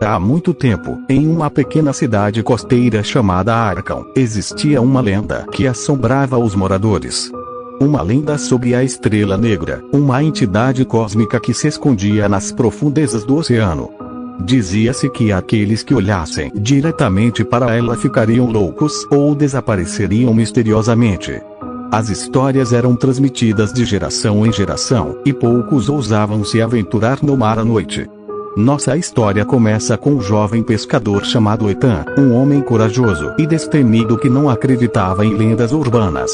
Há muito tempo, em uma pequena cidade costeira chamada Arkham, existia uma lenda que assombrava os moradores. Uma lenda sobre a Estrela Negra, uma entidade cósmica que se escondia nas profundezas do oceano. Dizia-se que aqueles que olhassem diretamente para ela ficariam loucos ou desapareceriam misteriosamente. As histórias eram transmitidas de geração em geração, e poucos ousavam se aventurar no mar à noite. Nossa história começa com um jovem pescador chamado Ethan, um homem corajoso e destemido que não acreditava em lendas urbanas.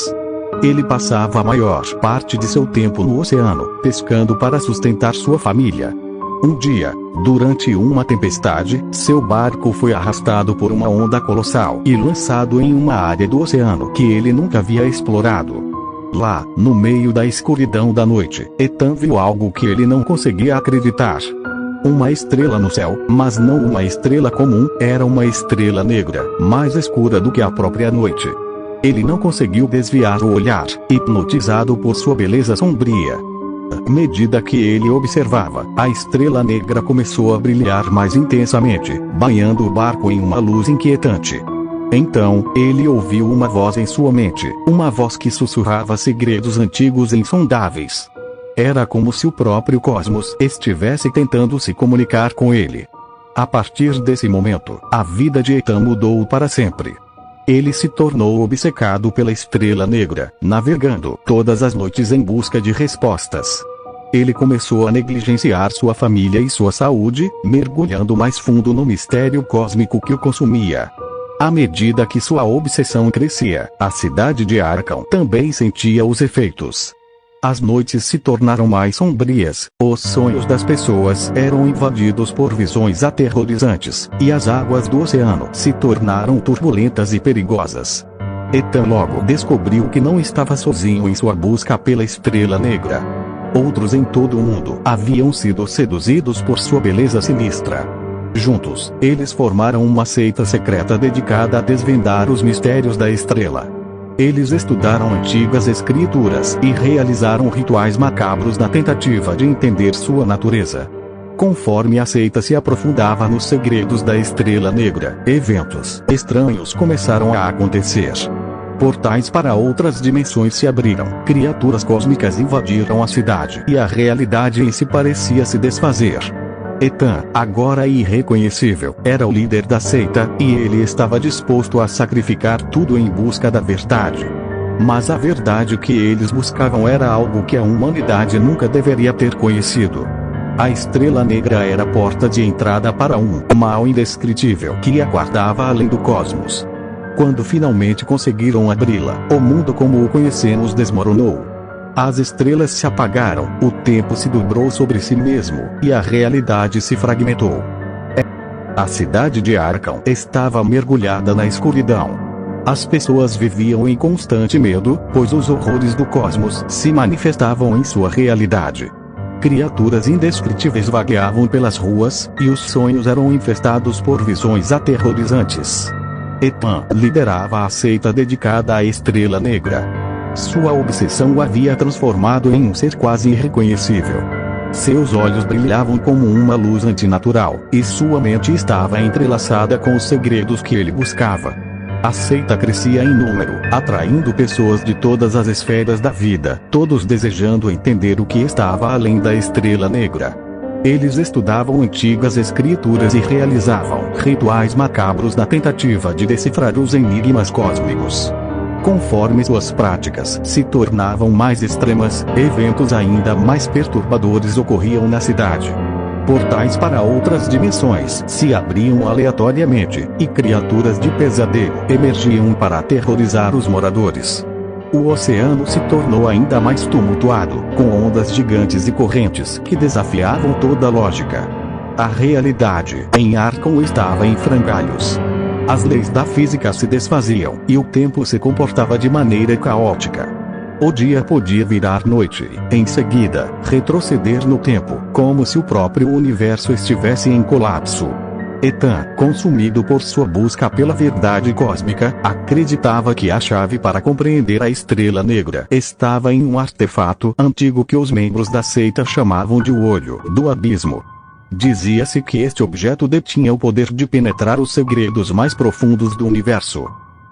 Ele passava a maior parte de seu tempo no oceano, pescando para sustentar sua família. Um dia, durante uma tempestade, seu barco foi arrastado por uma onda colossal e lançado em uma área do oceano que ele nunca havia explorado. Lá, no meio da escuridão da noite, Ethan viu algo que ele não conseguia acreditar. Uma estrela no céu, mas não uma estrela comum, era uma estrela negra, mais escura do que a própria noite. Ele não conseguiu desviar o olhar, hipnotizado por sua beleza sombria. À medida que ele observava, a estrela negra começou a brilhar mais intensamente, banhando o barco em uma luz inquietante. Então, ele ouviu uma voz em sua mente, uma voz que sussurrava segredos antigos e insondáveis. Era como se o próprio cosmos estivesse tentando se comunicar com ele. A partir desse momento, a vida de Ethan mudou para sempre. Ele se tornou obcecado pela Estrela Negra, navegando todas as noites em busca de respostas. Ele começou a negligenciar sua família e sua saúde, mergulhando mais fundo no mistério cósmico que o consumia. À medida que sua obsessão crescia, a cidade de Arkham também sentia os efeitos. As noites se tornaram mais sombrias, os sonhos das pessoas eram invadidos por visões aterrorizantes, e as águas do oceano se tornaram turbulentas e perigosas. Ethan logo descobriu que não estava sozinho em sua busca pela Estrela Negra. Outros em todo o mundo haviam sido seduzidos por sua beleza sinistra. Juntos, eles formaram uma seita secreta dedicada a desvendar os mistérios da estrela. Eles estudaram antigas escrituras e realizaram rituais macabros na tentativa de entender sua natureza. Conforme a seita se aprofundava nos segredos da Estrela Negra, eventos estranhos começaram a acontecer. Portais para outras dimensões se abriram, criaturas cósmicas invadiram a cidade e a realidade em si parecia se desfazer. Ethan, agora irreconhecível, era o líder da seita, e ele estava disposto a sacrificar tudo em busca da verdade. Mas a verdade que eles buscavam era algo que a humanidade nunca deveria ter conhecido. A Estrela Negra era a porta de entrada para um mal indescritível que aguardava além do cosmos. Quando finalmente conseguiram abri-la, o mundo como o conhecemos desmoronou. As estrelas se apagaram, o tempo se dobrou sobre si mesmo, e a realidade se fragmentou. A cidade de Arkham estava mergulhada na escuridão. As pessoas viviam em constante medo, pois os horrores do cosmos se manifestavam em sua realidade. Criaturas indescritíveis vagueavam pelas ruas, e os sonhos eram infestados por visões aterrorizantes. Ethan liderava a seita dedicada à Estrela Negra. Sua obsessão o havia transformado em um ser quase irreconhecível. Seus olhos brilhavam como uma luz antinatural, e sua mente estava entrelaçada com os segredos que ele buscava. A seita crescia em número, atraindo pessoas de todas as esferas da vida, todos desejando entender o que estava além da Estrela Negra. Eles estudavam antigas escrituras e realizavam rituais macabros na tentativa de decifrar os enigmas cósmicos. Conforme suas práticas se tornavam mais extremas, eventos ainda mais perturbadores ocorriam na cidade. Portais para outras dimensões se abriam aleatoriamente, e criaturas de pesadelo emergiam para aterrorizar os moradores. O oceano se tornou ainda mais tumultuado, com ondas gigantes e correntes que desafiavam toda lógica. A realidade em Arkham estava em frangalhos. As leis da física se desfaziam, e o tempo se comportava de maneira caótica. O dia podia virar noite, em seguida, retroceder no tempo, como se o próprio universo estivesse em colapso. Ethan, consumido por sua busca pela verdade cósmica, acreditava que a chave para compreender a Estrela Negra estava em um artefato antigo que os membros da seita chamavam de o Olho do Abismo. Dizia-se que este objeto detinha o poder de penetrar os segredos mais profundos do universo.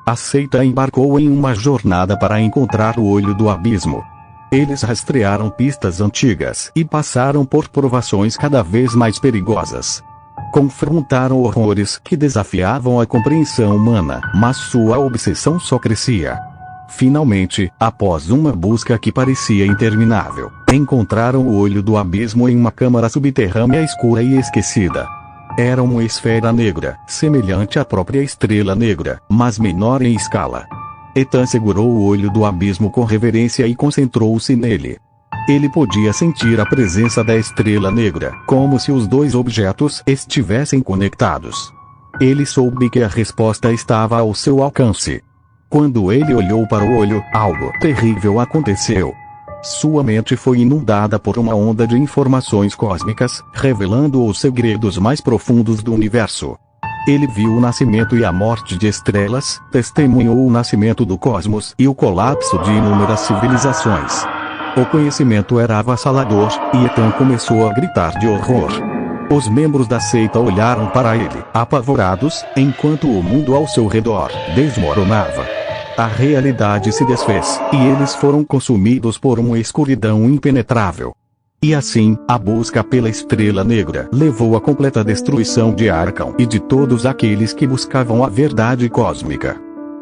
A seita embarcou em uma jornada para encontrar o olho do abismo. Eles rastrearam pistas antigas e passaram por provações cada vez mais perigosas. Confrontaram horrores que desafiavam a compreensão humana, mas sua obsessão só crescia. Finalmente, após uma busca que parecia interminável, encontraram o olho do abismo em uma câmara subterrânea escura e esquecida. Era uma esfera negra, semelhante à própria estrela negra, mas menor em escala. Ethan segurou o olho do abismo com reverência e concentrou-se nele. Ele podia sentir a presença da estrela negra, como se os dois objetos estivessem conectados. Ele soube que a resposta estava ao seu alcance. Quando ele olhou para o olho, algo terrível aconteceu. Sua mente foi inundada por uma onda de informações cósmicas, revelando os segredos mais profundos do universo. Ele viu o nascimento e a morte de estrelas, testemunhou o nascimento do cosmos e o colapso de inúmeras civilizações. O conhecimento era avassalador, e Ethan começou a gritar de horror. Os membros da seita olharam para ele, apavorados, enquanto o mundo ao seu redor desmoronava. A realidade se desfez, e eles foram consumidos por uma escuridão impenetrável. E assim, a busca pela estrela negra levou à completa destruição de Arkham e de todos aqueles que buscavam a verdade cósmica.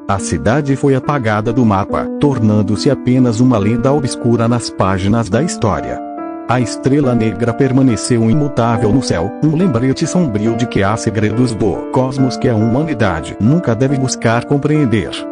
A cidade foi apagada do mapa, tornando-se apenas uma lenda obscura nas páginas da história. A estrela negra permaneceu imutável no céu, um lembrete sombrio de que há segredos do cosmos que a humanidade nunca deve buscar compreender.